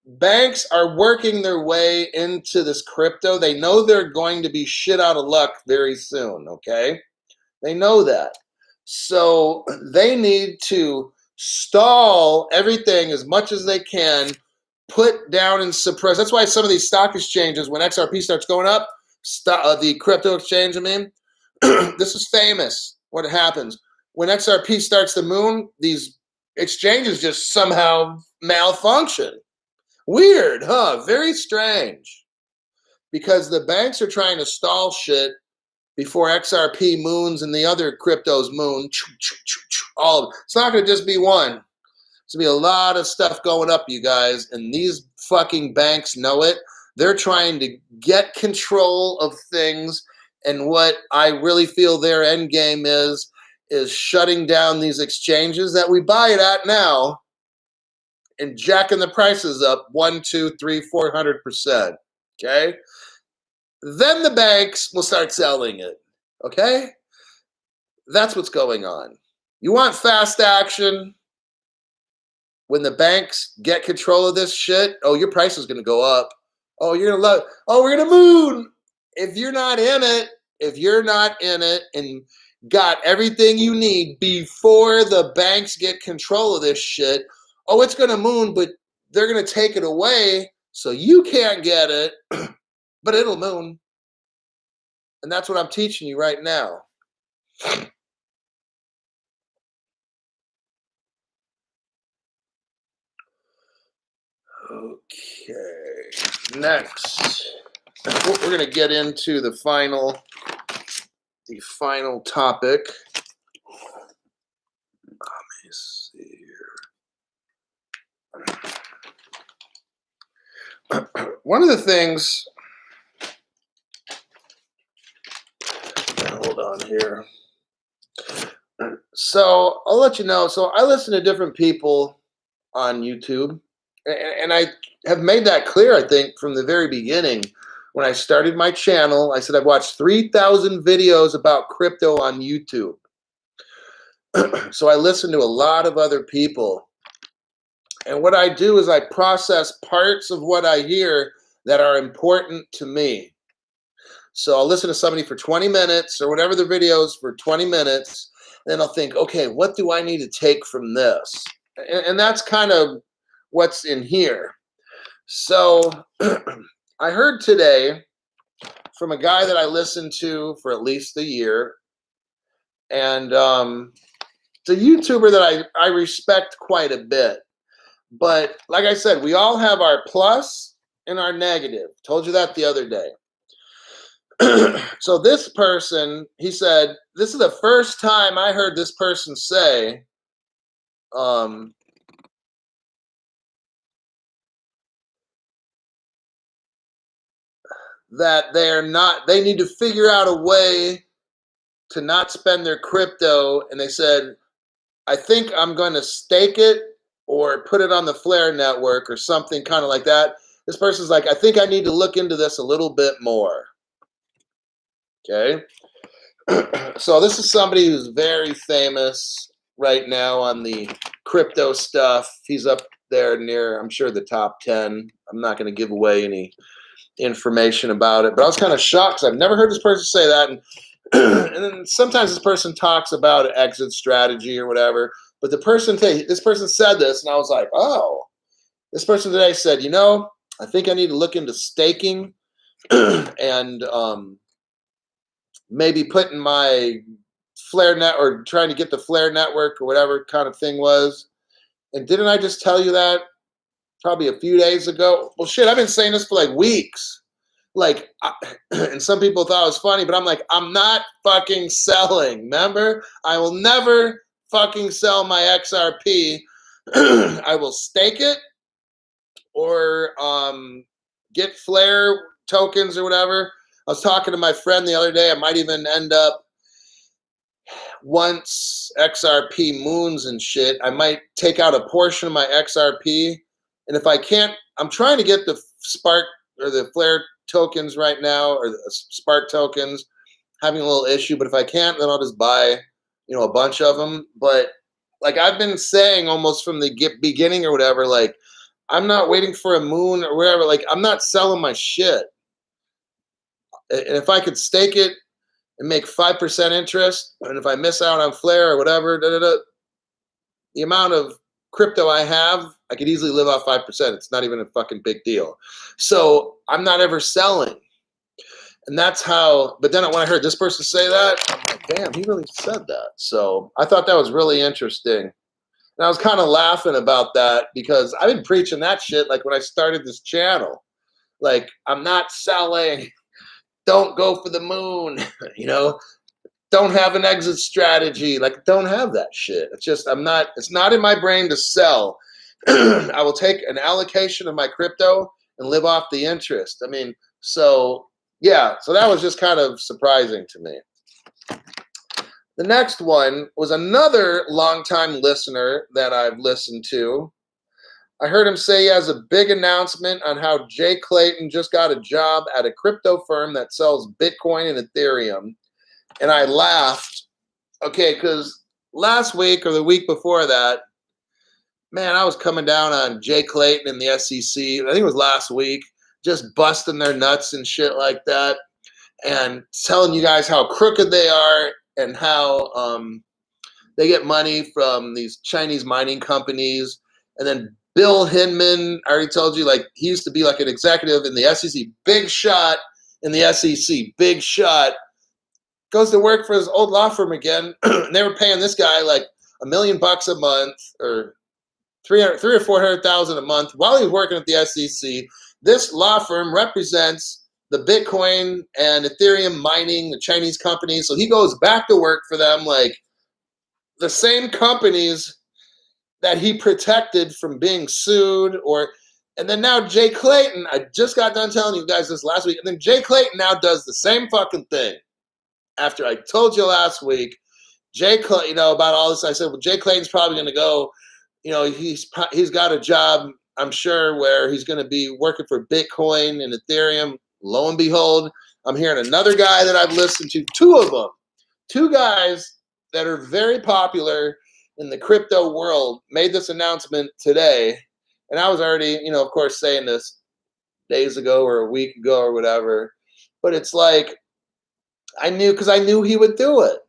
banks are working their way into this crypto. They know they're going to be shit out of luck very soon, okay? They know that. So they need to stall everything as much as they can, put down and suppress. That's why some of these stock exchanges, when XRP starts going up, the crypto exchange, I mean, this is famous, what happens. When XRP starts to moon, these exchanges just somehow malfunction. Weird, huh? Very strange. Because the banks are trying to stall shit before XRP moons and the other cryptos moon. All of it. It's not going to just be one. There's going to be a lot of stuff going up, you guys. And these fucking banks know it. They're trying to get control of things. And what I really feel their end game is shutting down these exchanges that we buy it at now and jacking the prices up 1, 2, 3, 400%. Okay? Then the banks will start selling it. Okay? That's what's going on. You want fast action? when the banks get control of this shit, oh, your price is going to go up. Oh, you're going to love, oh, we're going to moon. If you're not in it and got everything you need before the banks get control of this shit, oh, it's going to moon, but they're going to take it away so you can't get it, but it'll moon. And that's what I'm teaching you right now. Okay, next, we're going to get into the final topic. Let me see here. One of the things, hold on here. So I'll let you know. So I listen to different people on YouTube, and I have made that clear, I think, from the very beginning. When I started my channel, I said I've watched 3,000 videos about crypto on YouTube. So I listen to a lot of other people. And what I do is I process parts of what I hear that are important to me. So I'll listen to somebody for 20 minutes or whatever the video is for 20 minutes. Then I'll think, okay, what do I need to take from this? And that's kind of what's in here. So I heard today from a guy that I listened to for at least a year. And it's a YouTuber that I respect quite a bit. But like I said, we all have our plus and our negative. Told you that the other day. So this person, he said, this is the first time I heard this person say, that they need to figure out a way to not spend their crypto. And they said, I think I'm going to stake it or put it on the Flare network or something kind of like that. This person's like, I think I need to look into this a little bit more. Okay. So this is somebody who's very famous right now on the crypto stuff. He's up there near, I'm sure, the top 10. I'm not going to give away any information about it, but I was kind of shocked because I've never heard this person say that. And then sometimes this person talks about an exit strategy or whatever, but this person said this, and I was like, oh, this person today said, you know, I think I need to look into staking and maybe putting my Flare net or trying to get the Flare network or whatever kind of thing was. And didn't I just tell you that probably a few days ago? Well, shit, I've been saying this for like weeks. Like, and some people thought it was funny, but I'm like, I'm not fucking selling. Remember, I will never fucking sell my XRP. I will stake it or get Flare tokens or whatever. I was talking to my friend the other day. I might even end up, once XRP moons and shit, I might take out a portion of my XRP. And if I can't, I'm trying to get the Spark or the Flare tokens right now, or the Spark tokens, having a little issue. But if I can't, then I'll just buy, a bunch of them. But like I've been saying almost from the beginning or whatever, like I'm not waiting for a moon or whatever. Like I'm not selling my shit. And if I could stake it and make 5% interest, and if I miss out on Flare or whatever, the amount of crypto I have, I could easily live off 5%. It's not even a fucking big deal. So I'm not ever selling. And that's how, but then when I heard this person say that, I'm like, damn, he really said that. So I thought that was really interesting. And I was kind of laughing about that because I've been preaching that shit like when I started this channel. Like, I'm not selling. Don't go for the moon. Don't have an exit strategy. Like, don't have that shit. It's just, it's not in my brain to sell. I will take an allocation of my crypto and live off the interest. I mean, so that was just kind of surprising to me. The next one was another longtime listener that I've listened to. I heard him say he has a big announcement on how Jay Clayton just got a job at a crypto firm that sells Bitcoin and Ethereum. And I laughed. Okay, because last week or the week before that, Man, I was coming down on Jay Clayton and the SEC. I think it was last week, just busting their nuts and shit like that, and telling you guys how crooked they are and how they get money from these Chinese mining companies. And then Bill Hinman, I already told you, like he used to be like an executive in the SEC, big shot in the SEC, big shot. Goes to work for his old law firm again. And they were paying this guy like $1 million a month, or 300, 300 or 400,000 a month while he was working at the SEC. This law firm represents the Bitcoin and Ethereum mining, the Chinese companies. So he goes back to work for them, like the same companies that he protected from being sued. And then now Jay Clayton, I just got done telling you guys this last week, and then Jay Clayton now does the same fucking thing. After I told you last week, Jay Clayton, about all this, I said, well, Jay Clayton's probably going to go, he's got a job, I'm sure, where he's going to be working for Bitcoin and Ethereum. Lo and behold, I'm hearing another guy that I've listened to, two guys that are very popular in the crypto world made this announcement today. And I was already, of course, saying this days ago or a week ago or whatever. But it's like, I knew he would do it.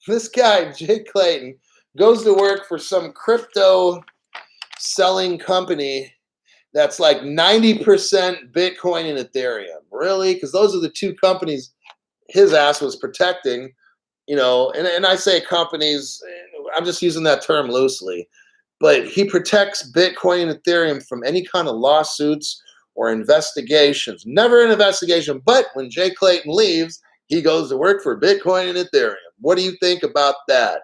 This guy, Jay Clayton, goes to work for some crypto selling company that's like 90% Bitcoin and Ethereum. Really? Because those are the two companies his ass was protecting, and I say companies, I'm just using that term loosely, but he protects Bitcoin and Ethereum from any kind of lawsuits or investigations. Never an investigation, but when Jay Clayton leaves, he goes to work for Bitcoin and Ethereum. What do you think about that?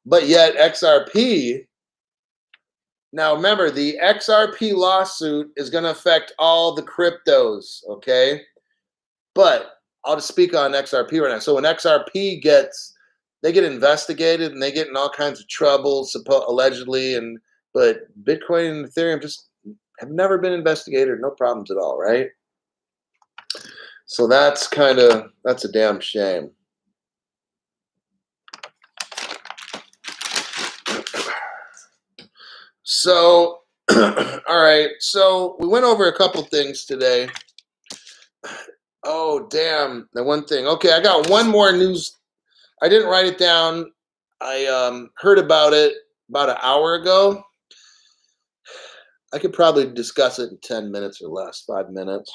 But yet XRP, now remember, the XRP lawsuit is going to affect all the cryptos, okay? But I'll just speak on XRP right now. So when XRP they get investigated and they get in all kinds of trouble, allegedly, but Bitcoin and Ethereum just have never been investigated, no problems at all, right? So that's a damn shame. So, all right. So we went over a couple things today. Oh, damn. The one thing. Okay, I got one more news. I didn't write it down. I heard about it about an hour ago. I could probably discuss it in 10 minutes or less, 5 minutes.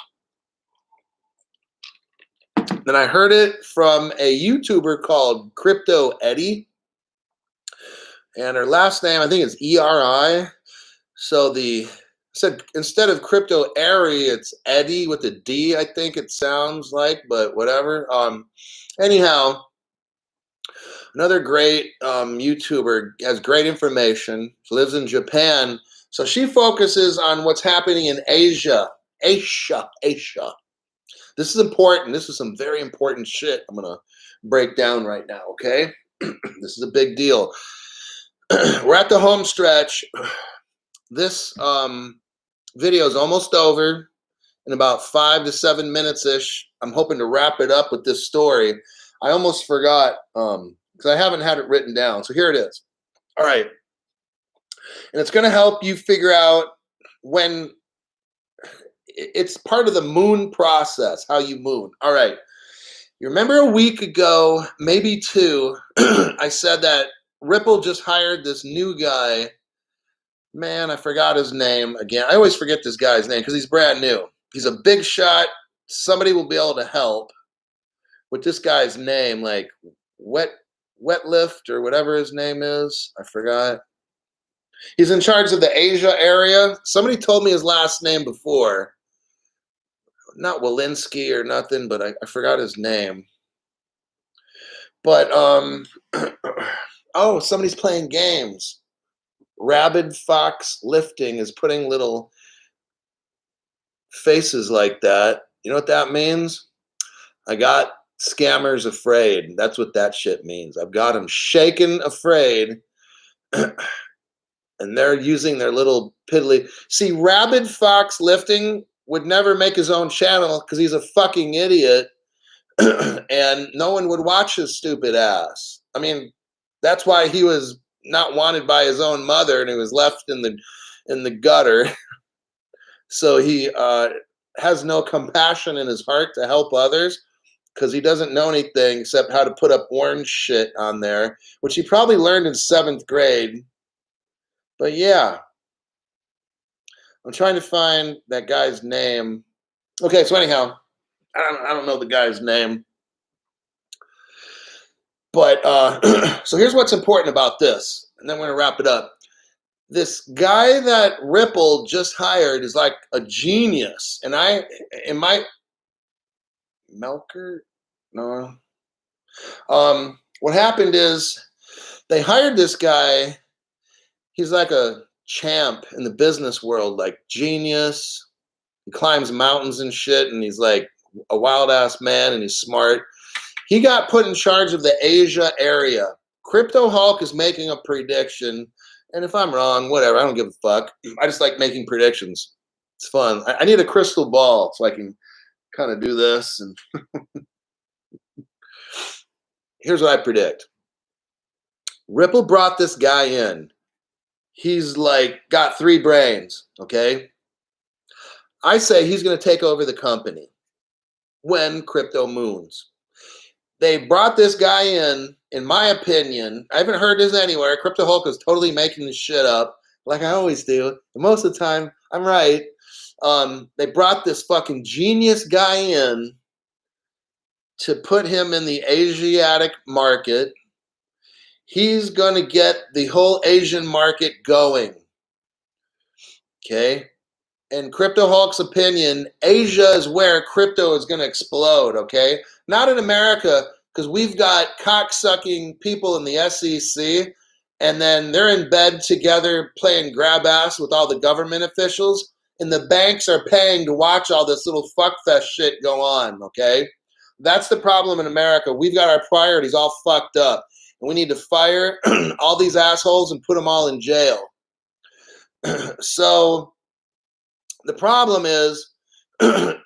Then I heard it from a YouTuber called Crypto Eddie. And her last name, I think, is E-R-I. So instead of Crypto Eri, it's Eddie with a D, I think it sounds like, but whatever. Anyhow, another great YouTuber, has great information. She lives in Japan. So she focuses on what's happening in Asia. Asia. This is important. This is some very important shit I'm going to break down right now, okay? This is a big deal. We're at the home stretch. This video is almost over in about 5 to 7 minutes-ish. I'm hoping to wrap it up with this story. I almost forgot because I haven't had it written down. So here it is. All right. And it's going to help you figure out when it's part of the moon process, how you moon. All right. You remember a week ago, maybe two, I said that Ripple just hired this new guy. Man, I forgot his name again. I always forget this guy's name because he's brand new. He's a big shot. Somebody will be able to help with this guy's name, like Wetlift or whatever his name is. I forgot. He's in charge of the Asia area. Somebody told me his last name before. Not Walensky or nothing, but I forgot his name. But, oh, somebody's playing games. Rabid Fox Lifting is putting little faces like that. You know what that means? I got scammers afraid. That's what that shit means. I've got them shaking afraid. And they're using their little piddly. See, Rabid Fox Lifting would never make his own channel because he's a fucking idiot. And no one would watch his stupid ass. I mean, that's why he was not wanted by his own mother, and he was left in the gutter. So he has no compassion in his heart to help others because he doesn't know anything except how to put up orange shit on there, which he probably learned in 7th grade. But yeah, I'm trying to find that guy's name. Okay, so anyhow, I don't know the guy's name. But so here's what's important about this, and then we're going to wrap it up. This guy that Ripple just hired is like a genius. And Melker? No. What happened is they hired this guy. He's like a champ in the business world, like genius. He climbs mountains and shit, and he's like a wild ass man, and he's smart. He got put in charge of the Asia area. Crypto Hulk is making a prediction, and if I'm wrong, whatever, I don't give a fuck. I just like making predictions. It's fun. I need a crystal ball so I can kind of do this. And here's what I predict. Ripple brought this guy in. He's like got 3 brains, okay? I say he's going to take over the company when crypto moons. They brought this guy in my opinion. I haven't heard this anywhere. Crypto Hulk is totally making this shit up, like I always do. And most of the time, I'm right. They brought this fucking genius guy in to put him in the Asiatic market. He's going to get the whole Asian market going. Okay? In Crypto Hulk's opinion, Asia is where crypto is going to explode, okay? Not in America, because we've got cocksucking people in the SEC, and then they're in bed together playing grab ass with all the government officials, and the banks are paying to watch all this little fuckfest shit go on, okay? That's the problem in America. We've got our priorities all fucked up, and we need to fire all these assholes and put them all in jail. So the problem is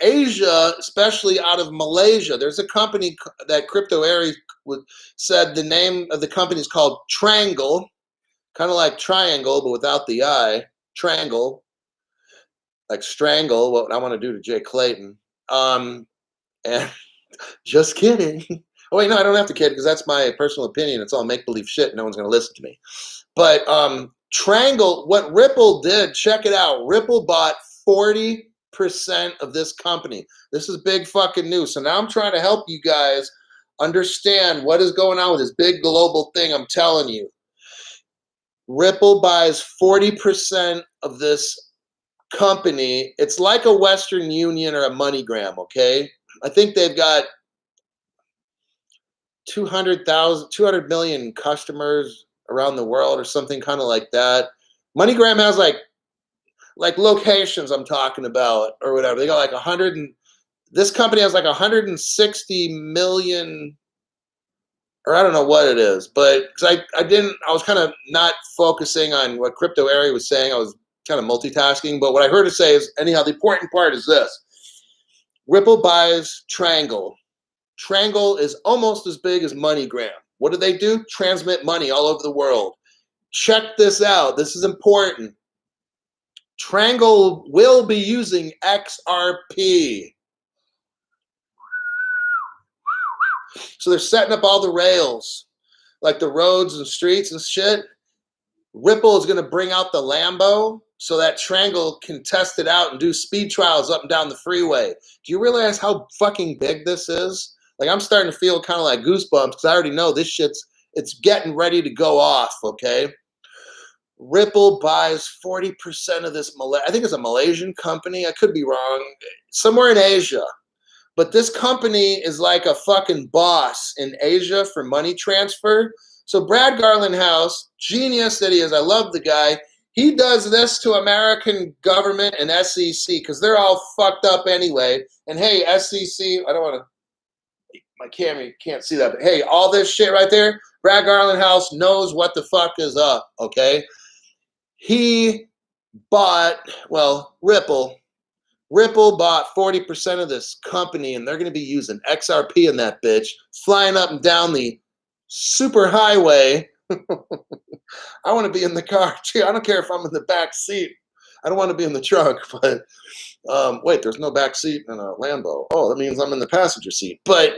Asia, especially out of Malaysia, there's a company that Crypto Aries said the name of the company is called Triangle, kind of like triangle, but without the I. Triangle, like strangle, what I want to do to Jay Clayton. And just kidding. Oh, wait, no, I don't have to kid because that's my personal opinion. It's all make-believe shit. No one's going to listen to me. But Triangle, what Ripple did, check it out. Ripple bought 40% of this company. This is big fucking news. So now I'm trying to help you guys understand what is going on with this big global thing. I'm telling you. Ripple buys 40% of this company. It's like a Western Union or a MoneyGram, okay? I think they've got 200 million customers around the world or something kind of like that. MoneyGram has like locations I'm talking about or whatever. They got like 100 and this company has like 160 million, or I don't know what it is, but because I was kind of not focusing on what Crypto Aries was saying. I was kind of multitasking, but what I heard her say is, anyhow, the important part is this. Ripple buys Triangle. Triangle is almost as big as MoneyGram. What do? Transmit money all over the world. Check this out. This is important. Triangle will be using XRP. So they're setting up all the rails, like the roads and streets and shit. Ripple is going to bring out the Lambo so that Triangle can test it out and do speed trials up and down the freeway. Do you realize how fucking big this is? Like, I'm starting to feel kind of like goosebumps because I already know this it's getting ready to go off, okay? Ripple buys 40% of this, I think it's a Malaysian company. I could be wrong. Somewhere in Asia. But this company is like a fucking boss in Asia for money transfer. So Brad Garlinghouse, genius that he is, I love the guy. He does this to American government and SEC because they're all fucked up anyway. And hey, SEC, I don't want to, my camera can't see that, but hey, all this shit right there, Brad Garlinghouse knows what the fuck is up, okay? He bought, Ripple bought 40% of this company, and they're going to be using XRP in that bitch, flying up and down the super highway. I want to be in the car too. I don't care if I'm in the back seat. I don't want to be in the trunk, but wait, there's no back seat in a Lambo. Oh, that means I'm in the passenger seat. But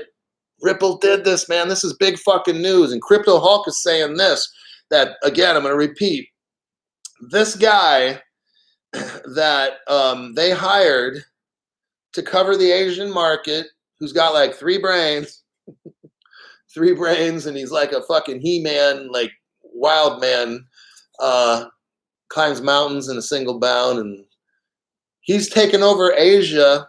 Ripple did this, man. This is big fucking news. And Crypto Hulk is saying this, that, again, I'm going to repeat. This guy that they hired to cover the Asian market, who's got like 3 brains, and he's like a fucking He-Man, like wild man, climbs mountains in a single bound, and he's taken over Asia.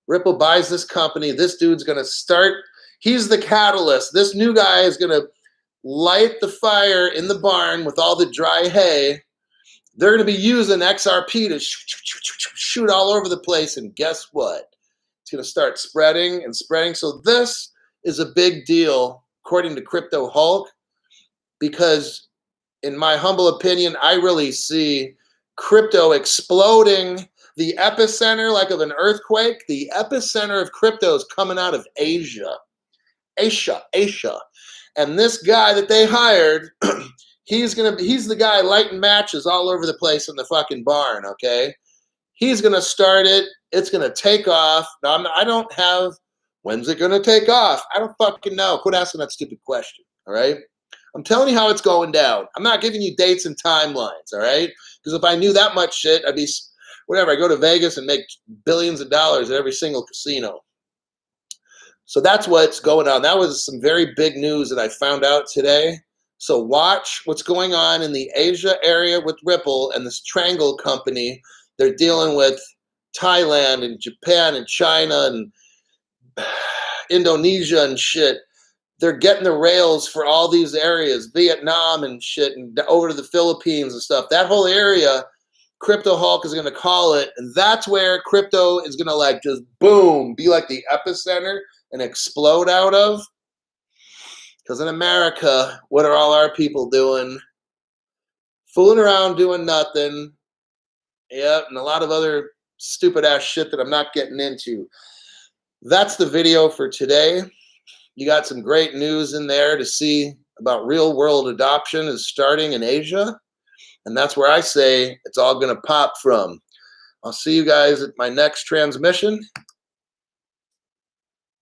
Ripple buys this company. This dude's going to start. He's the catalyst. This new guy is going to light the fire in the barn with all the dry hay. They're going to be using XRP to shoot all over the place. And guess what? It's going to start spreading and spreading. So this is a big deal, according to Crypto Hulk, because in my humble opinion, I really see crypto exploding. The epicenter, like of an earthquake, the epicenter of crypto is coming out of Asia. And this guy that they hired, he's the guy lighting matches all over the place in the fucking barn, okay? He's gonna start it. It's gonna take off. Now, I don't have, when's it gonna take off? I don't fucking know. Quit asking that stupid question, all right? I'm telling you how it's going down. I'm not giving you dates and timelines, all right? Because if I knew that much shit, I'd be, whatever, I go to Vegas and make billions of dollars at every single casino. So that's what's going on. That was some very big news that I found out today. So watch what's going on in the Asia area with Ripple and this Triangle company. They're dealing with Thailand and Japan and China and Indonesia and shit. They're getting the rails for all these areas, Vietnam and shit, and over to the Philippines and stuff. That whole area, Crypto Hulk is going to call it, and that's where crypto is going to like just boom, be like the epicenter and explode out of. Because in America, what are all our people doing? Fooling around, doing nothing. Yep, and a lot of other stupid ass shit that I'm not getting into. That's the video for today. You got some great news in there to see about real world adoption is starting in Asia. And that's where I say it's all going to pop from. I'll see you guys at my next transmission.